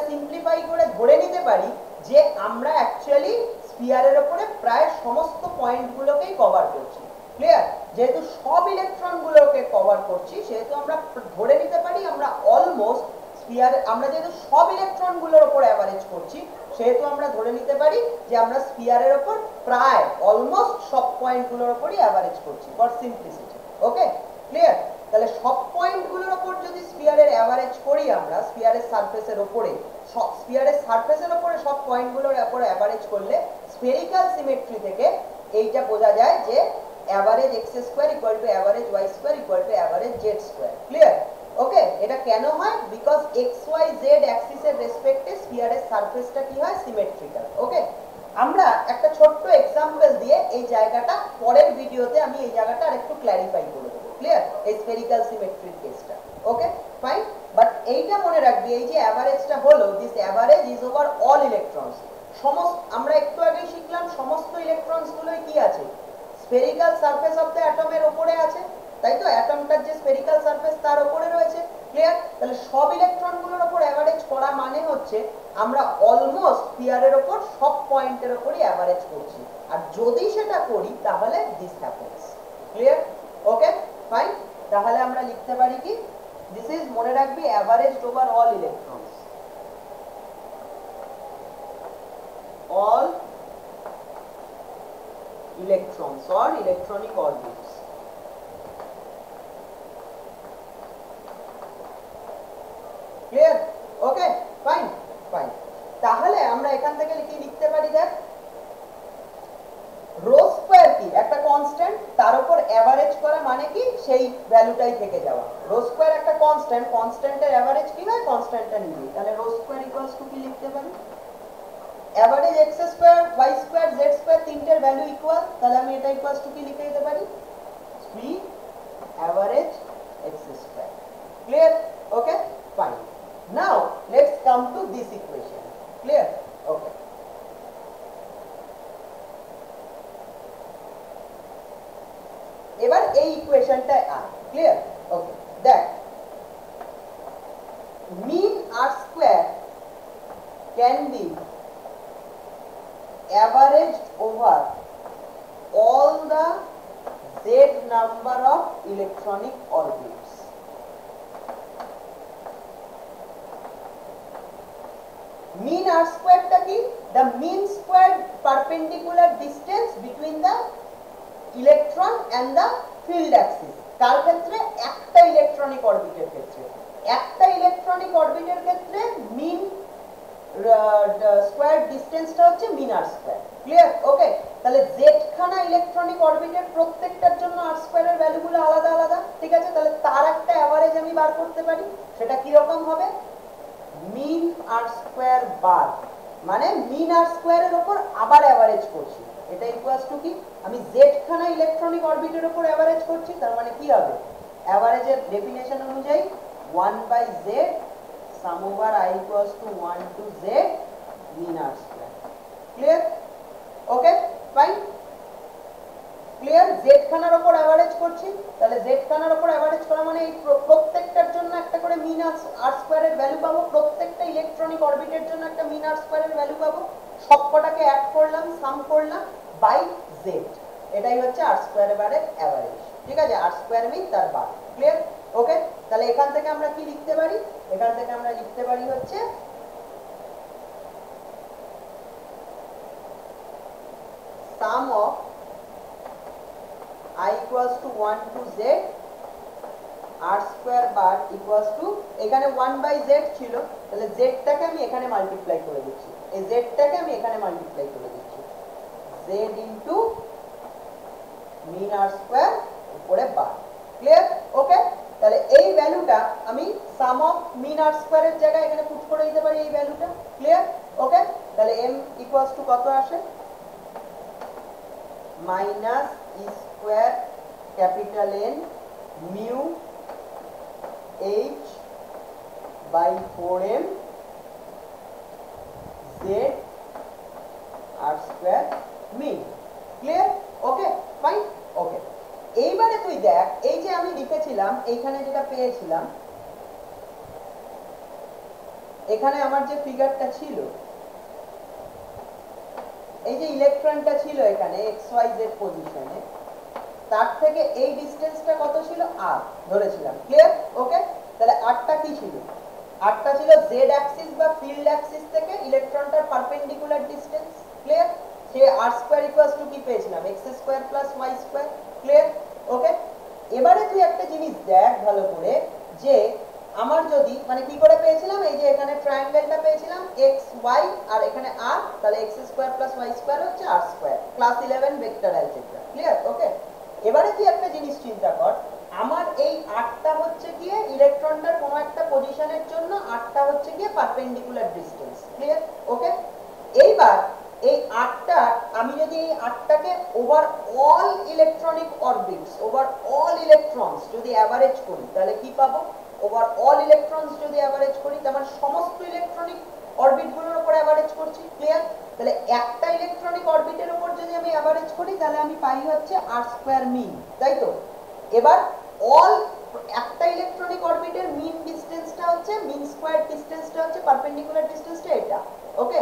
[SPEAKER 1] সিম্পলিফাই করে ধরে নিতে পারি যে আমরা অ্যাকচুয়ালি স্ফিয়ারের উপরে প্রায় সমস্ত পয়েন্টগুলোকেই কভার করছি। ক্লিয়ার? যেহেতু সব ইলেকট্রনগুলোকে কভার করছি সেহেতু আমরা ধরে নিতে পারি আমরা অলমোস্ট স্ফিয়ার, আমরা যেহেতু সব ইলেকট্রনগুলোর উপর অ্যাভারেজ করছি সেহেতু আমরা ধরে নিতে পারি যে আমরা স্ফিয়ারের উপর প্রায় অলমোস্ট সব পয়েন্টগুলোর উপরই অ্যাভারেজ করছি ফর সিম্পলিসিটি। Okay, clear? তাহলে সব পয়েন্টগুলোর উপর যদি স্ফিয়ারের অ্যাভারেজ করি আমরা স্ফিয়ারের সারফেসের উপরে, স্ফিয়ারের সারফেসের উপরে সব পয়েন্টগুলোর উপরে অ্যাভারেজ করলে স্ফেরিক্যাল সিমেট্রি থেকে এইটা বোঝা যায় যে average X square equal to average Y square equal to average Z square. Clear? Okay, এটা কেন হয়? বিকজ এক্স ওয়াই জেড অ্যাক্সিসের রেসপেক্টে স্ফিয়ারের সারফেসটা কি হয়? সিমেট্রিক্যাল। ওকে, আমরা একটা ছোট্ট এক্সাম্পল দিয়ে এই জায়গাটা পরের ভিডিওতে আমি এই জায়গাটা আরেকটু ক্ল্যারিফাই করে দেবো। ক্লিয়ার? এই স্ফেরিক্যাল সিমেট্রির কেসটা। ওকে, ফাইন। বাট এইটা মনে রাখবি, এই যে অ্যাভারেজটা হলো, this average is over all electrons. আমরা একটু আগেই শিখলাম সমস্ত ইলেকট্রনস গুলোই কি আছে? স্ফেরিক্যাল সারফেস অফ দ্য অ্যাটমের উপরে আছে, তাই তো? অ্যাটমটার যে স্ফেরিক্যাল সারফেস তার উপরে রয়েছে। ক্লিয়ার? তাহলে সব ইলেকট্রনগুলোর উপর অ্যাভারেজ করা মানে হচ্ছে আমরা অলমোস্ট স্ফিয়ারের উপর সব পয়েন্টের উপরই অ্যাভারেজ করছি, আর যদি সেটা করি তাহলে this happens. Clear? Okay, fine. তাহলে আমরা লিখতে পারি কি, দিস ইজ, মনে রাখবি, averaged over all electrons, all electrons or electronic orbits. Clear? Okay, fine, fine. তাহলে আমরা এখান থেকে লিখতে পারি, দেখ, রো স্কয়ার কি? একটা কনস্ট্যান্ট, তার উপর এভারেজ করা মানে কি? সেই ভ্যালুটাই থেকে যাওয়া। রো স্কয়ার একটা কনস্ট্যান্ট, কনস্ট্যান্টের এভারেজ কি হয়? কনস্ট্যান্টটা নিবি। তাহলে রো স্কয়ার ইকুয়ালস টু কি লিখতে পারি? Average X square Y square Z square তিনটের ভ্যালু ইকুয়াল, তাহলে আমি এটা ইকুয়ালস টু কি লিখে দিতে পারি? 3 average X square. Clear? Okay, fine. Now let's come to this equation. Clear? Okay, এবার এই ইকুয়েশনটায় আয়। ক্লিয়ার? ওকে, দেখ, mean R square can be averaged over all the z number of electronic orbits. Mean R squared টা কি? The mean squared perpendicular distance between the electron and the field axis. কার ক্ষেত্রে? একটা ইলেকট্রনিক অরবিটের ক্ষেত্রে। একটা ইলেকট্রনিক অরবিটের ক্ষেত্রে মিন স্কয়ার ডিসটেন্সটা হচ্ছে মিন আর স্কয়ার। ক্লিয়ার? ওকে, তাহলে জেড খানা ইলেকট্রনিক অরবিটের প্রত্যেকটার জন্য আর স্কয়ারের ভ্যালুগুলো আলাদা আলাদা। ঠিক আছে? তাহলে তার একটা এভারেজ আমি বার করতে পারি। সেটা কি রকম হবে? মিন আর স্কয়ার বার, মানে মিন আর স্কয়ারের উপর আবার এভারেজ করছি। এটা ইকুয়ালস টু কি? আমি জেড খানা ইলেকট্রনিক অরবিটের উপর এভারেজ করছি, তার মানে কি হবে? এভারেজের ডেফিনেশন অনুযায়ী 1/z sum over I equals to 1 to z mean r square. Clear? Okay, fine. Clear? z খানার উপর এভারেজ করছি, তাহলে z খানার উপর এভারেজ করা মানে এই প্রত্যেকটার জন্য একটা করে মিন আর স্কয়ারের ভ্যালু পাবো, প্রত্যেকটা ইলেকট্রনিক অরবিটের জন্য একটা মিন আর স্কয়ারের ভ্যালু পাবো, সবকটাকে অ্যাড করলাম, সাম করলাম বাই z। এটাই হচ্ছে আর স্কয়ারের বারের এভারেজ। ঠিক আছে? আর স্কয়ার মিন তার বার। ক্লিয়ার? ওকে, তাহলে এখান থেকে আমরা কি লিখতে পারি? এখান থেকে আমরা লিখতে পারি হচ্ছে sum of I equals to 1 to z r square bar equals to, এখানে 1/z ছিল, তাহলে z টাকে আমি এখানে মাল্টিপ্লাই করে দিচ্ছি, এই z টাকে আমি এখানে মাল্টিপ্লাই করে দিচ্ছি, z into mean r square উপরে বার। ক্লিয়ার? ওকে, তাহলে এই ভ্যালুটা আমি সাম অফ মিন আর স্কয়ারের জায়গায় এখানে পুট করে দিতে পারি এই ভ্যালুটা। ক্লিয়ার? ওকে, তাহলে m ইকুয়ালস টু কত আসে? Minus E square capital N mu h by 4m z r square mean. Clear? Okay fine okay এইবারে তুই দেখ এই যে আমি লিখেছিলাম এইখানে যেটা পেয়েছিলাম এখানে আমার যে ফিগারটা ছিল এই যে ইলেকট্রনটা ছিল এখানে xyz পজিশনে তার থেকে এই ডিসটেন্সটা কত ছিল r ধরেছিলাম ক্লিয়ার ওকে তাহলে rটা কি ছিল rটা ছিল z অ্যাক্সিস বা ফিল্ড অ্যাক্সিস থেকে ইলেকট্রনটার পারপেন্ডিকুলার ডিসটেন্স ক্লিয়ার সে r² কি পেয়েছিলাম x² + y² ক্লিয়ার ওকে এবারে তুই একটা জিনিস দেখ ভালো করে যে আমার যদি মানে কি করে পেয়েছিলাম এই যে এখানে ট্রায়াঙ্গেলটা পেয়েছিলাম x y আর এখানে r তাহলে x² + y² হচ্ছে r² class 11 vector algebra clear okay এবারে তুই একটা জিনিস চিন্তা কর আমার এই rটা হচ্ছে গিয়ে ইলেকট্রনটার কোনো একটা পজিশনের জন্য rটা হচ্ছে গিয়ে পারপেন্ডিকুলার ডিসটেন্স ক্লিয়ার ওকে এইবার এই rটা আমি যদি এই rটাকে over all electronic orbits over all electrons যদি এভারেজ করি তাহলে কি পাবো ওভার অল ইলেকট্রনস যদি এভারেজ করি তার মানে সমস্ত ইলেকট্রনিক অরবিটগুলোর উপর এভারেজ করছি ক্লিয়ার তাহলে একটা ইলেকট্রনিক অরবিটের উপর যদি আমি এভারেজ করি তাহলে আমি পাই হচ্ছে r² মিন তাই তো এবার অল একটা ইলেকট্রনিক অরবিটের মিন ডিসটেন্সটা হচ্ছে মিন স্কয়ার ডিসটেন্সটা হচ্ছে পারপেন্ডিকুলার ডিসটেন্সটা এটা ওকে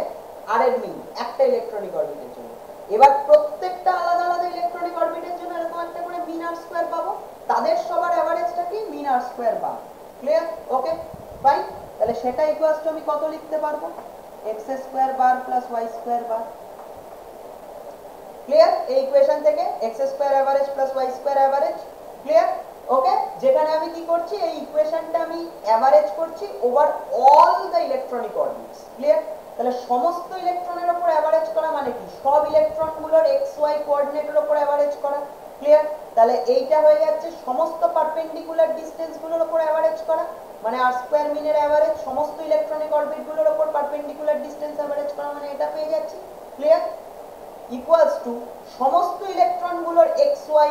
[SPEAKER 1] আর এর মিন একটা ইলেকট্রনিক অরবিটের জন্য এবার প্রত্যেকটা আলাদা আলাদা ইলেকট্রনিক অরবিটের জন্য এরকম একটা করে মিন r² পাবো তাদের সবার এভারেজটা কি মিন r² পাবো ক্লিয়ার ওকে ফাইন তাহলে সেটা ইকুয়ালস টু আমি কত লিখতে পারবো x² বার + y² বার ক্লিয়ার এই ইকুয়েশন থেকে x² average + y² average clear okay যেখানে আমি কি করছি এই ইকুয়েশনটা আমি এভারেজ করছি over all the electronic orbits clear তাহলে সমস্ত ইলেকট্রনের উপর এভারেজ করা মানে কি সব ইলেকট্রনগুলোর xy কোঅর্ডিনেটের উপর এভারেজ করা ক্লিয়ার তাহলে এইটা হয়ে যাচ্ছে সমস্ত পারপেন্ডিকুলার ডিসটেন্সগুলোর উপর এভারেজ করা মানে r² মিনের এভারেজ সমস্ত ইলেকট্রনিক অরবিটগুলোর উপর পারপেন্ডিকুলার ডিসটেন্স এভারেজ করা মানে এটা পেয়ে যাচ্ছি ক্লিয়ার ইকুয়ালস টু সমস্ত ইলেকট্রনগুলোর xy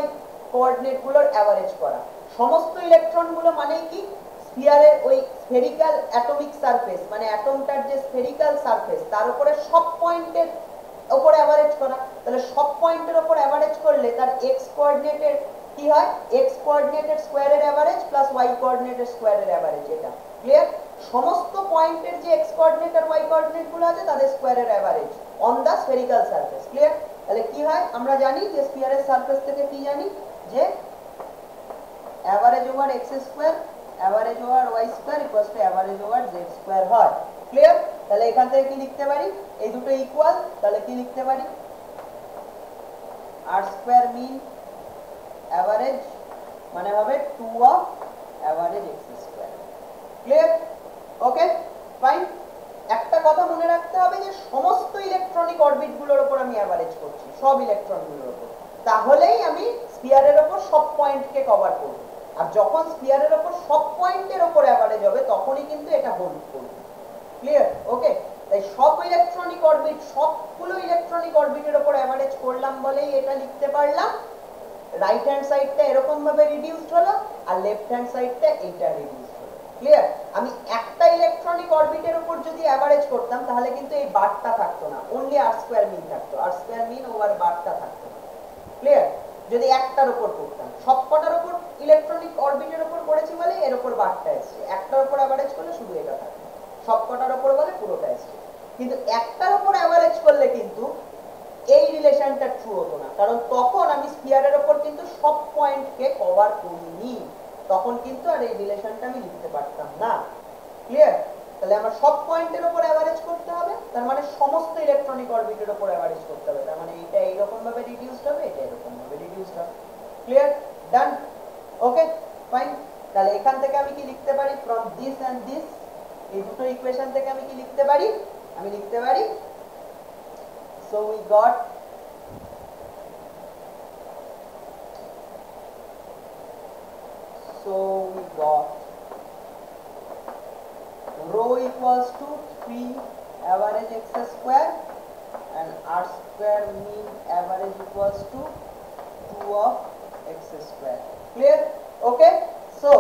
[SPEAKER 1] কোঅর্ডিনেটগুলোর এভারেজ করা সমস্ত ইলেকট্রনগুলো মানে কি স্ফিয়ারের ওই স্ফেরিক্যাল অ্যাটমিক সারফেস মানে অ্যাটমটার যে স্ফেরিক্যাল সারফেস তার উপরে সব পয়েন্টের উপর এভারেজ করা তাহলে সব পয়েন্টের উপর এভারেজ করলে তার x কোঅর্ডিনেটের কি হয় x কোঅর্ডিনেটের স্কয়ারের এভারেজ প্লাস y কোঅর্ডিনেটের স্কয়ারের এভারেজ এটা ক্লিয়ার সমস্ত পয়েন্টের যে x কোঅর্ডিনেট আর y কোঅর্ডিনেট গুলো আছে তাদের স্কয়ারের average on the spherical surface clear তাহলে কি হয় আমরা জানি যে স্ফিয়ারের সারফেস থেকে কি জানি যে average over x² average over y² average over z² হয় ক্লিয়ার তাহলে এখান থেকে কি লিখতে পারি এই দুটো ইকুয়াল তাহলে কি লিখতে পারি r² মিন এভারেজ মানে হবে 2 of average x² clear okay fine একটা কথা মনে রাখতে হবে যে সমস্ত ইলেকট্রনিক অরবিটগুলোর উপর আমি এভারেজ করছি সব ইলেকট্রনগুলোর উপর তাহলেই আমি স্ফিয়ারের উপর সব পয়েন্টকে কভার করব আর যখন স্ফিয়ারের উপর সব পয়েন্টের উপর এভারেজ হবে তখনই কিন্তু এটা হোল্ড করবে ক্লিয়ার ওকে তাই সব ইলেকট্রনিক অরবিট সবগুলো ইলেকট্রনিক অরবিটের উপর এভারেজ করলাম বলেই এটা লিখতে পারলাম রাইট হ্যান্ড সাইডটা এরকম ভাবে রিডিউসড হলো আর লেফট হ্যান্ড সাইডটা এইটা রিডিউসড হলো ক্লিয়ার আমি একটা ইলেকট্রনিক অরবিটের উপর যদি এভারেজ করতাম তাহলে কিন্তু এই বারটা থাকতো না অনলি r² মিন থাকতো r² মিন ওভার বারটা থাকতো না ক্লিয়ার যদি একটার উপর করতাম সবকটার উপর ইলেকট্রনিক অরবিটের উপর করেছি বলে এর উপর বারটা এসেছে একটার উপর এভারেজ করলে শুধু এটা থাকে সবকটার উপর বলে পুরোটা এসেছে কিন্তু একটার উপর এভারেজ করলে কিন্তু এই রিলেশনটা ট্রু হতো না কারণ তখন আমি স্ফিয়ারের উপর কিন্তু সব পয়েন্টকে কভার করিনি তখন কিন্তু আর এই রিলেশনটা আমি লিখতে পারতাম না ক্লিয়ার তাহলে আমার সব পয়েন্টের উপর এভারেজ করতে হবে তার মানে সমস্ত ইলেকট্রনিক অরবিটের উপর এভারেজ করতে হবে তার মানে এটা এইরকম ভাবে রিডিউসড হবে এটা এরকম ভাবে রিডিউসড হবে ক্লিয়ার ডান ওকে ফাইন তাহলে এখান থেকে আমি কি লিখতে পারি ফ্রম দিস এন্ড দিস এই দুটো ইকুয়েশন থেকে আমি কি লিখতে পারি আমি লিখতে পারি so we got rho equals to 3 average x² and r² mean average equals to 2 of x². Clear? Okay, so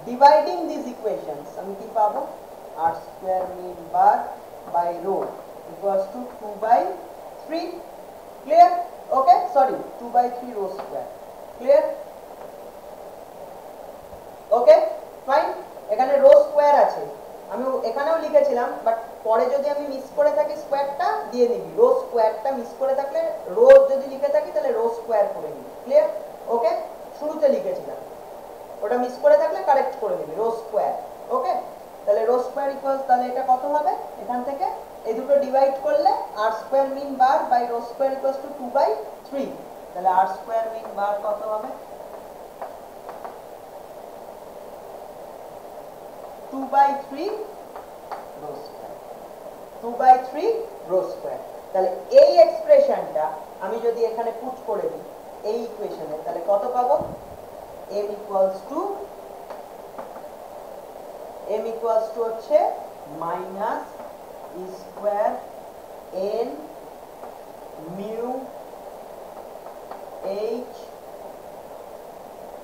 [SPEAKER 1] dividing these equations আমি কি পাবো r² mean bar by rho equals to 2/3. Clear? Okay sorry 2/3 rho square clear okay fine এখানে রো স্কয়ার আছে আমি এখানেও লিখেছিলাম বাট পরে যদি আমি মিস করে থাকি স্কয়ারটা দিয়ে দিবি রো স্কয়ারটা মিস করে থাকলে রো যদি লিখে থাকি তাহলে রো স্কয়ার করে নিবি ক্লিয়ার ওকে শুরুতে লিখেছিলাম ওটা মিস করে থাকলে কারেক্ট করে নিবি রো স্কয়ার ওকে তাহলে রো স্কয়ার ইকুয়ালস তাহলে এটা কত হবে এখান থেকে এই দুটো ডিভাইড করলে r square mean bar by rho square equals to 2/3 তাহলে r স্কয়ার মিন বার কত হবে 2/3 রো স্কয়ার 2/3 রো স্কয়ার তাহলে এই এক্সপ্রেশনটা আমি যদি এখানে পুট করে দিই এই ইকুয়েশনে তাহলে কত পাবো m equals to হচ্ছে minus e square n mu h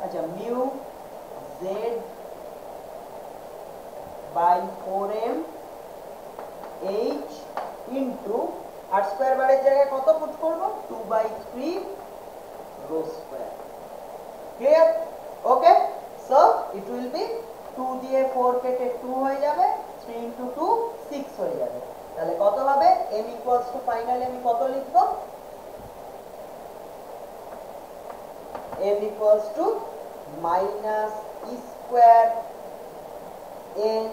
[SPEAKER 1] আচ্ছা mu z by 4m h into r square বারের জায়গায় কত পুট করব 2/3 rho square clear okay so it will be 2 দিয়ে 4 কেটে 2 হয়ে যাবে 3 into 2 6 হয়ে যাবে তাহলে কত হবে m equals to ফাইনালি আমি কত লিখব m equals to minus e square n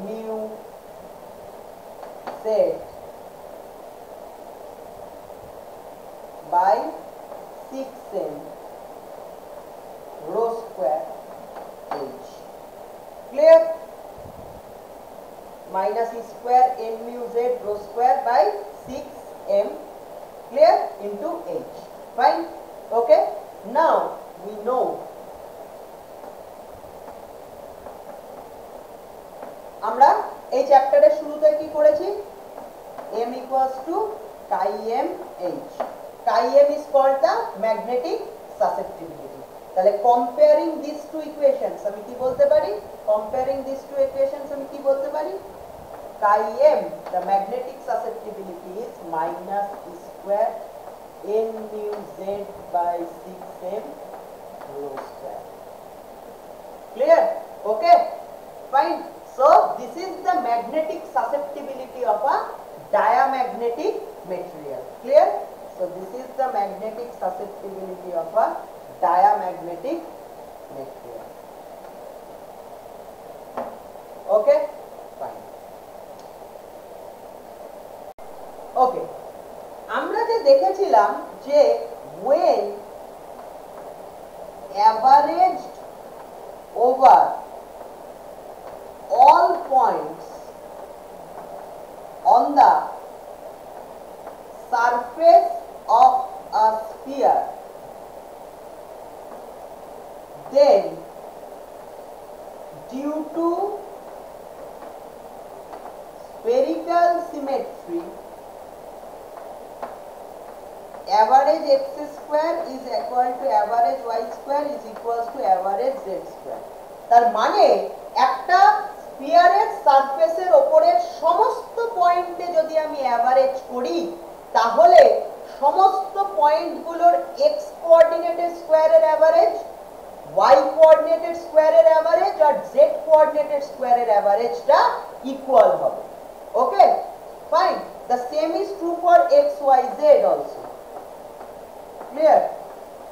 [SPEAKER 1] mu z by 6m rho square h clear minus e square n mu z rho square by 6m clear into h fine okay now we know আমরা এই চ্যাপ্টারের শুরুতে কি করেছি m equals to chi m h chi m is called the magnetic susceptibility তাহলে comparing these two equations আমি কি বলতে পারি comparing these two equations আমি কি বলতে পারি chi m the magnetic susceptibility is minus e square n mu z by 6m rho square clear okay fine so this is the magnetic susceptibility of a diamagnetic material clear so this is the magnetic susceptibility of a diamagnetic material okay fine okay আমরা যে দেখেছিলাম যে when averaged over all points on the surface of a sphere then due to spherical symmetry average x square is equal to average y square is equals to average z square তার মানে একটা স্ফিয়ারের সারফেসের উপরের সমস্ত পয়েন্টে যদি আমি এভারেজ করি তাহলে সমস্ত পয়েন্টগুলোর x কোঅর্ডিনেটের স্কয়ারের এভারেজ y কোঅর্ডিনেটের স্কয়ারের এভারেজ আর z কোঅর্ডিনেটের স্কয়ারের এভারেজটা ইকুয়াল হবে okay fine the same is true for x y z also clear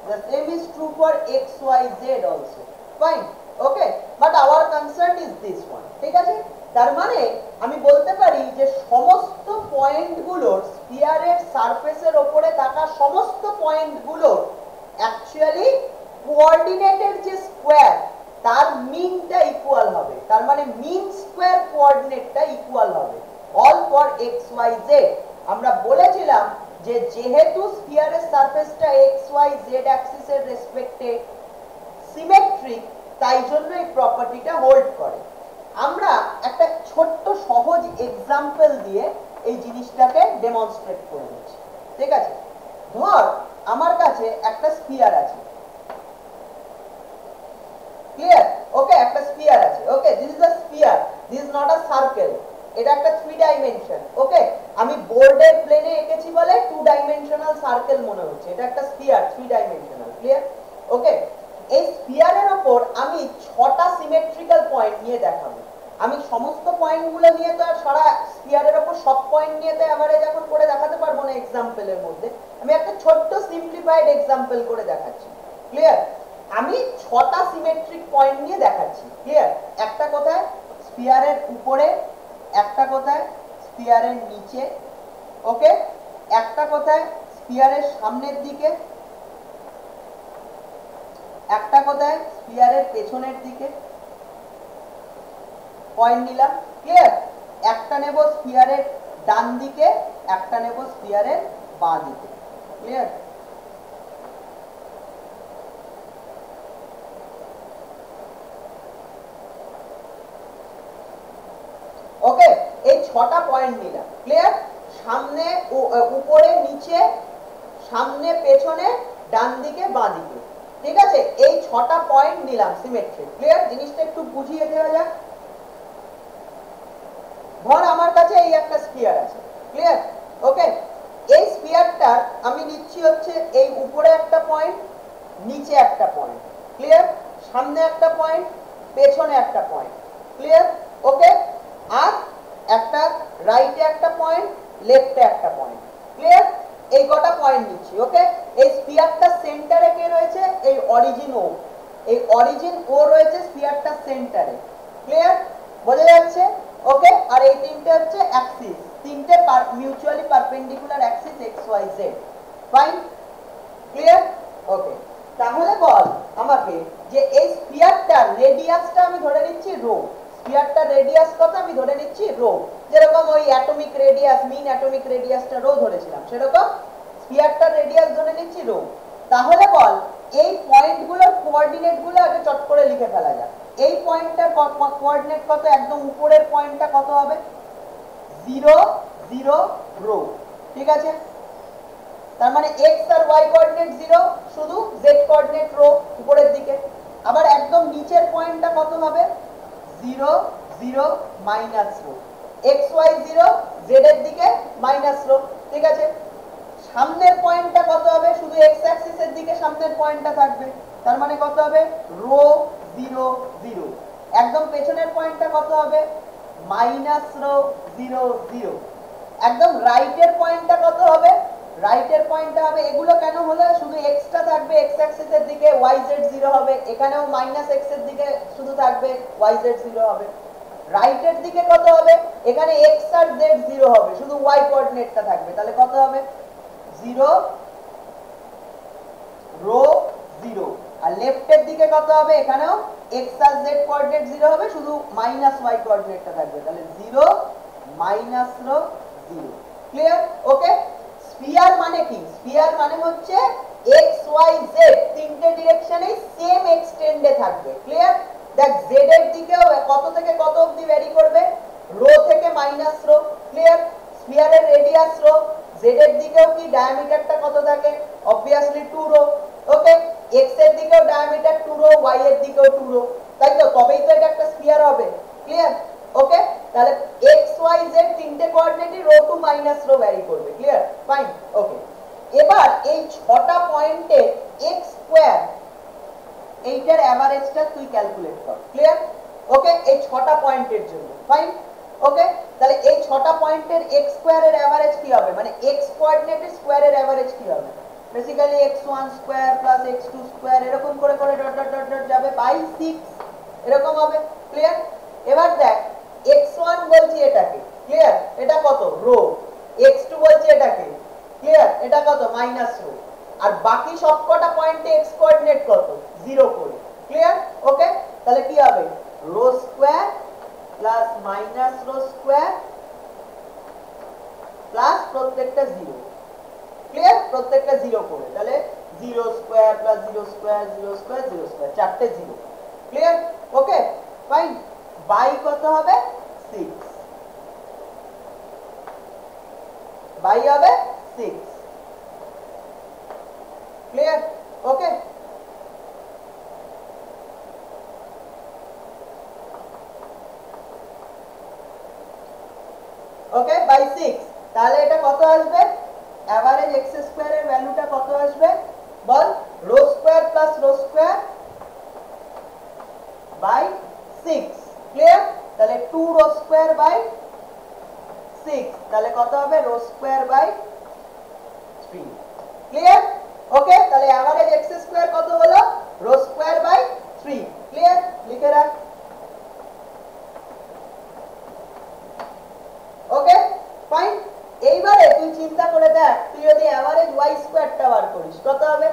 [SPEAKER 1] the same is true for x y z also fine okay but our concern is this one ঠিক আছে তার মানে আমি বলতে পারি যে সমস্ত পয়েন্টগুলোর স্ফিয়ারের সারফেসের উপরে থাকা সমস্ত পয়েন্টগুলোর অ্যাকচুয়ালি কোঅর্ডিনেটের যে স্কয়ার তার মিনটা ইকুয়াল হবে তার মানে মিন স্কয়ার কোঅর্ডিনেটটা ইকুয়াল হবে all for x y z আমরা বলেছিলাম যে যেহেতু স্ফিয়ারের সারফেসটা x y z অ্যাক্সিসের রেসপেক্টে সিমেট্রিক তাই জন্য এই প্রপার্টিটা হোল্ড করে আমরা একটা ছোট্ট সহজ এক্সাম্পল দিয়ে এই জিনিসটাকে ডেমনস্ট্রেট করে দিচ্ছি ঠিক আছে ধর আমার কাছে একটা স্ফিয়ার আছে ক্লিয়ার ওকে একটা স্ফিয়ার আছে okay this is a sphere this is not a circle এটা একটা 3 ডাইমেনশন। ওকে, আমি বোর্ডের প্লেনে এঁকেছি বলে 2 ডাইমেনশনাল সার্কেল মনে হচ্ছে, এটা একটা স্ফিয়ার 3 ডাইমেনশনাল। ক্লিয়ার? ওকে, এই স্ফিয়ারের উপর আমি 6টা সিমেট্রিক্যাল পয়েন্ট নিয়ে দেখাবো। আমি সমস্ত পয়েন্টগুলো নিয়ে তো আর সারা স্ফিয়ারের উপর সব পয়েন্ট নিয়ে তো এভারেজ এখন করে দেখাতে পারবো না এক্সাম্পলের মধ্যে। আমি একটা ছোট্ট সিম্পলিফাইড এক্সাম্পল করে দেখাচ্ছি। ক্লিয়ার? আমি 6টা সিমেট্রিক পয়েন্ট নিয়ে দেখাচ্ছি। ক্লিয়ার? একটা কোথায় স্ফিয়ারের উপরে, একটা কোথায় স্ফিয়ারের নিচে, ওকে, একটা কোথায় স্ফিয়ারের সামনের দিকে, একটা কোথায় স্ফিয়ারের পেছনের দিকে পয়েন্ট নিলাম। ক্লিয়ার? একটা নেব স্ফিয়ারের ডান দিকে, একটা নেব স্ফিয়ারের বাঁ দিকে। ক্লিয়ার? ওকে, এই 6টা পয়েন্ট নিলাম। ক্লিয়ার? সামনে, উপরে, নিচে, সামনে, পেছনে, ডান দিকে, বাঁ দিকে। ঠিক আছে, এই 6টা পয়েন্ট নিলাম সিমেট্রিক। ক্লিয়ার? জিনিসটা একটু বুঝিয়ে দেওয়া যাক। ধর আমার কাছে এই একটা স্ফিয়ার আছে। ক্লিয়ার? ওকে, এই স্ফিয়ারটার আমি নিচ্ছি হচ্ছে এই উপরে একটা পয়েন্ট, নিচে একটা পয়েন্ট। ক্লিয়ার? সামনে একটা পয়েন্ট, পেছনে একটা পয়েন্ট। ক্লিয়ার? ওকে, আর একটা রাইটে একটা পয়েন্ট, লেফটে একটা পয়েন্ট। ক্লিয়ার? এই কটা পয়েন্ট নিচ্ছি। ওকে, এই স্ফিয়ারটার সেন্টারে কে রয়েছে? এই অরিজিন ও। এই অরিজিন ও রয়েছে স্ফিয়ারটার সেন্টারে। ক্লিয়ার? বোঝা যাচ্ছে? ওকে, আর এই তিনটে হচ্ছে অ্যাক্সিস, তিনটে mutually perpendicular axis X Y Z. Fine? Clear? Okay, তাহলে বল আমাকে যে এই স্ফিয়ারটার রেডিয়াসটা আমি ধরে নিচ্ছি রো। স্ফিয়ারটার রেডিয়াস কত? আমি ধরে নিচ্ছি রো। যেরকম ওই অ্যাটমিক রেডিয়াস, মিন অ্যাটমিক রেডিয়াসটা রো ধরেছিলাম, সেরকম স্ফিয়ারটার রেডিয়াস ধরে নিচ্ছি রো। তাহলে বল এই পয়েন্টগুলোর কোঅর্ডিনেটগুলো আগে চট করে লিখে ফেলা যাক। এই পয়েন্টটার কোঅর্ডিনেট কত? একদম উপরের পয়েন্টটা কত হবে? 0 0 রো। ঠিক আছে, তার মানে x আর y কোঅর্ডিনেট 0, শুধু z কোঅর্ডিনেট রো উপরের দিকে। আবার একদম নিচের পয়েন্টটা কত হবে? 0 0 minus rho. x y 0, z এর দিকে মাইনাস রো। ঠিক আছে, সামনের পয়েন্টটা কত হবে? শুধু x অ্যাক্সিসের দিকে সামনের পয়েন্টটা থাকবে, তার মানে কত হবে? রো 0 0। একদম পেছনের পয়েন্টটা কত হবে? Minus rho 0 0। একদম রাইটের পয়েন্টটা কত হবে? রাইটের পয়েন্টটা হবে, এগুলো কেন হলো? শুধু x টা থাকবে x অ্যাক্সিসের দিকে, y z 0 হবে। এখানেও মাইনাস x এর দিকে শুধু থাকবে, y z 0 হবে। রাইটের দিকে কত হবে? এখানে x আর z 0 হবে, শুধু y কোঅর্ডিনেটটা থাকবে, তাহলে কত হবে? 0 রো 0। আর লেফটের দিকে কত হবে? এখানেও x আর z কোঅর্ডিনেট 0 হবে, শুধু মাইনাস y কোঅর্ডিনেটটা থাকবে, তাহলে 0 মাইনাস রো 0। ক্লিয়ার? ওকে, স্ফিয়ার মানে কি? স্ফিয়ার মানে হচ্ছে x y z তিনটে ডিরেকশনে সেম এক্সটেন্ডে থাকবে। ক্লিয়ার? দেখ z এর দিকেও কত থেকে কত অবধি ভ্যারি করবে? রো থেকে মাইনাস রো। ক্লিয়ার? স্ফিয়ারের রেডিয়াস রো, z এর দিকেও কি ডায়ামিটারটা কত থাকে? Obviously 2 rho. ওকে, x এর দিকেও ডায়ামিটার 2 রো, y এর দিকেও 2 রো, তাই তো? তবেই তো এটা একটা স্ফিয়ার হবে। ক্লিয়ার? ওকে, তাহলে x y z তিনটে কোঅর্ডিনেটই rho to minus rho vary করবে। ক্লিয়ার? ফাইন। ওকে, এবার এই 6টা পয়েন্টে x স্কয়ার, এইটার এভারেজটা তুই ক্যালকুলেট কর। ক্লিয়ার? ওকে, এই 6টা পয়েন্টের জন্য। ফাইন। ওকে, তাহলে এই 6টা পয়েন্টের x স্কয়ারের এভারেজ কি হবে? মানে x কোঅর্ডিনেটের স্কয়ারের এভারেজ কি হবে? Basically x1 square plus x2 square এরকম করে করে ডট ডট ডট ডট যাবে বাই 6, এরকম হবে। ক্লিয়ার? এবার দেখ x1 বলছি এটাকে, ক্লিয়ার, এটা কত? রো। x2 বলছি এটাকে, ক্লিয়ার, এটা কত? Minus rho. আর বাকি সবকটা পয়েন্টে x কোঅর্ডিনেট কত? 0 করে। ক্লিয়ার? ওকে, তাহলে কি হবে? Rho square plus minus rho square plus প্রত্যেকটা 0। ক্লিয়ার? প্রত্যেকটা 0 করে, তাহলে 0 square plus 0 square 0 square 0 square, চারটে 0। ক্লিয়ার? Okay, fine. বাই কত হবে? 6। বাই হবে 6। ক্লিয়ার? ওকে, ওকে বাই 6 তাহলে এটা কত আসবে এভারেজ x স্কয়ার এর ভ্যালুটা কত আসবে বল rho square plus rho square by 6 clear তাহলে 2 রো স্কয়ার বাই 6 তাহলে কত হবে rho square by 3 clear okay তাহলে এভারেজ x স্কয়ার কত হলো রো স্কয়ার বাই 3 ক্লিয়ার লিখে রাখ ওকে ফাইন এইবারে তুই চিন্তা করে দেখ তুই যদি এভারেজ y স্কয়ারটা বার করিস কত হবে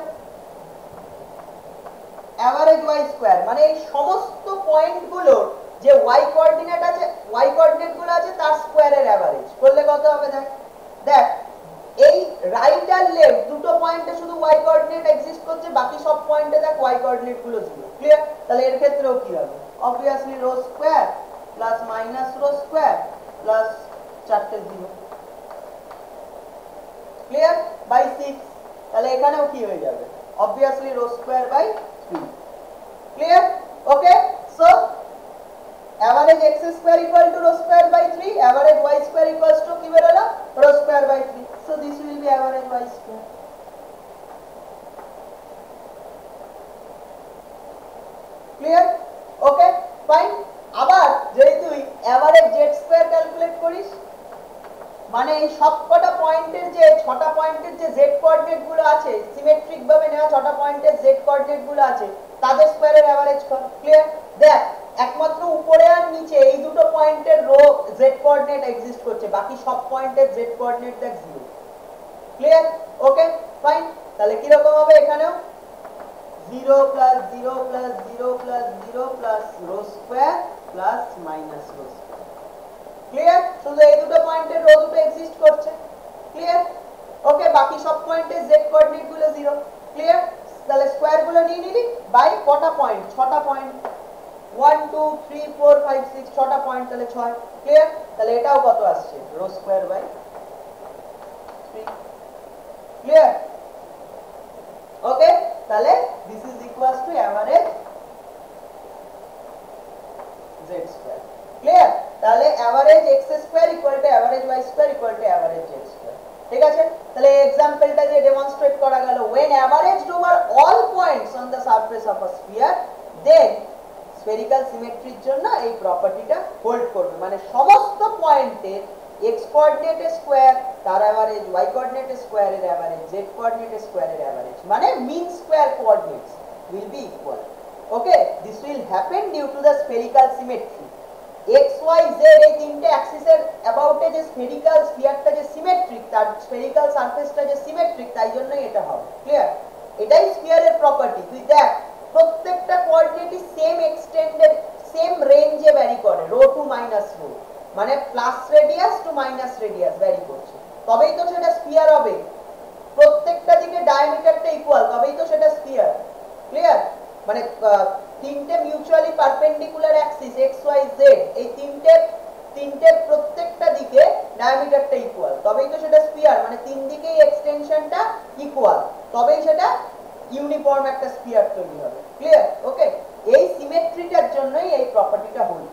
[SPEAKER 1] এভারেজ y স্কয়ার মানে এই সমস্ত পয়েন্টগুলোর যে y কোঅর্ডিনেট আছে y কোঅর্ডিনেট গুলো আছে তার স্কয়ারের এভারেজ করলে কত হবে দেখ দেখ এই রাইট আর লেফট দুটো পয়েন্টে শুধু y কোঅর্ডিনেট এক্সিস্ট করছে বাকি সব পয়েন্টে দেখ y কোঅর্ডিনেট গুলো 0 ক্লিয়ার তাহলে এর ক্ষেত্রেও কি হবে obviously rho square plus minus rho square plus চারটে 0 ক্লিয়ার বাই 6 তাহলে এখানেও কি হয়ে যাবে obviously rho square by 3 clear okay so average x square equal to rho square by 3 average y square equals to কি বেরোলো rho square by 3 so this will be average y square clear okay fine আবার যদি তুই average z square ক্যালকুলেট করিস মানে এই সবকটা পয়েন্টের যে 6টা পয়েন্টের যে z কোঅর্ডিনেট গুলো আছে সিমেট্রিক ভাবে নেওয়া 6টা পয়েন্টের z কোঅর্ডিনেট গুলো আছে তাদের স্কয়ারের এভারেজ কর ক্লিয়ার দেখ একমাত্র উপরে আর নিচে এই দুটো পয়েন্টের রো z কোঅর্ডিনেট এক্সিস্ট করছে বাকি সব পয়েন্টের z কোঅর্ডিনেট দেখ 0 ক্লিয়ার ওকে ফাইন তাহলে কি রকম হবে এখানেও 0 plus 0 plus 0 plus 0 plus rho square plus minus rho square clear শুধু এই দুটো পয়েন্টের রো দুটো এক্সিস্ট করছে ক্লিয়ার ওকে বাকি সব পয়েন্টের z কোঅর্ডিনেট গুলো 0 ক্লিয়ার তাহলে স্কয়ার গুলো নিয়ে নিলি বাই কটা পয়েন্ট 6টা পয়েন্ট 1 2 3 4 5 6 6টা পয়েন্ট তাহলে 6 ক্লিয়ার তাহলে এটাও কত আসছে rho square by 3 clear okay তাহলে this is equals to average z square clear তাহলে average x square equal to average y square equal to average z square ঠিক আছে তাহলে এই एग्जांपलটা যে ডেমনস্ট্রেট করা গেল when averaged over all points on the surface of a sphere then spherical symmetry এর জন্য এই প্রপার্টিটা হোল্ড করবে মানে সমস্ত পয়েন্টে x কোঅর্ডিনেটের স্কয়ার তার এভারেজ y কোঅর্ডিনেটের স্কয়ারের এভারেজ z কোঅর্ডিনেটের স্কয়ারের এভারেজ মানে mean square coordinates will be equal okay this will happen due to the spherical symmetry x y z এই তিনটে অ্যাক্সিসের অ্যাবাউটে যে স্ফেরিক্যাল স্ফিয়ারটা যে সিমেট্রিক তার স্ফেরিক্যাল সারফেসটা যে সিমেট্রিক তাই জন্যই এটা হবে ক্লিয়ার এটাই স্ফিয়ারের প্রপার্টি তুই দেখ প্রত্যেকটা কোঅর্ডিনেটই সেম এক্সটেন্ডেড সেম রেঞ্জে ভ্যারি করে রো টু মাইনাস রো মানে plus radius to minus radius vary করছে তবেই তো সেটা স্ফিয়ার হবে প্রত্যেকটা দিকে ডায়ামিটারটা ইকুয়াল তবেই তো সেটা স্ফিয়ার ক্লিয়ার মানে তিনটে mutually perpendicular Axis x y z এই তিনটে প্রত্যেকটা দিকে ডায়ামিটারটা ইকুয়াল তবেই তো সেটা স্ফিয়ার মানে তিন দিকেই এক্সটেনশনটা ইকুয়াল তবেই সেটা ইউনিফর্ম একটা স্ফিয়ার তৈরি হবে ক্লিয়ার ওকে এই সিমেট্রিটার জন্যই এই প্রপার্টিটা হোল্ড